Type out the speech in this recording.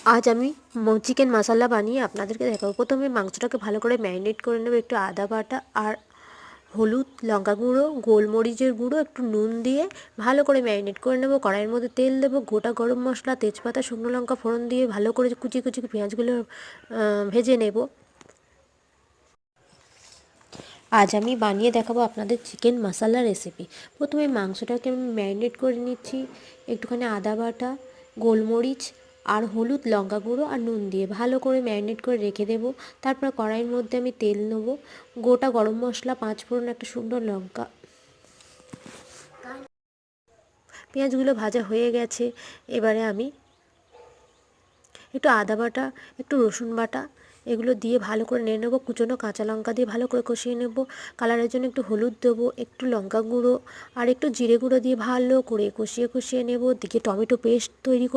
আজ আমি চিকেন মশলা বানিয়ে আপনাদেরকে দেখাবো। প্রথমে মাংসটাকে ভালো করে ম্যারিনেট করে নেবো, একটু আদা বাটা আর হলুদ, লঙ্কা গুঁড়ো, গোলমরিচের গুঁড়ো, একটু নুন দিয়ে ভালো করে ম্যারিনেট করে নেবো। কড়াইয়ের মধ্যে তেল দেবো, গোটা গরম মশলা, তেজপাতা, শুকনো লঙ্কা ফোড়ন দিয়ে ভালো করে কুচি কুচি পেঁয়াজগুলো ভেজে নেব। আজ আমি বানিয়ে দেখাবো আপনাদের চিকেন মশলা রেসিপি। প্রথমে মাংসটাকে আমি ম্যারিনেট করে নিচ্ছি, একটুখানি আদা বাটা, গোলমরিচ আর হলুদ, লঙ্কা গুঁড়ো আর নুন দিয়ে ভালো করে ম্যারিনেট করে রেখে দেবো। তারপর কড়াইয়ের মধ্যে আমি তেল নেবো, গোটা গরম মশলা, 5 ফোড়ন, একটা শুকনো লঙ্কা। পেঁয়াজগুলো ভাজা হয়ে গেছে, এবারে আমি একটু আদা বাটা, একটু রসুন বাটা এগুলো দিয়ে ভালো করে নেড়ে নেবো। কুচনো কাঁচা লঙ্কা দিয়ে ভালো করে কষিয়ে নেব। কালারের জন্য একটু হলুদ দেবো, একটু লঙ্কা গুঁড়ো আর একটু জিরে গুঁড়ো দিয়ে ভালো করে কষিয়ে নেব। দিকে টমেটো পেস্ট তৈরি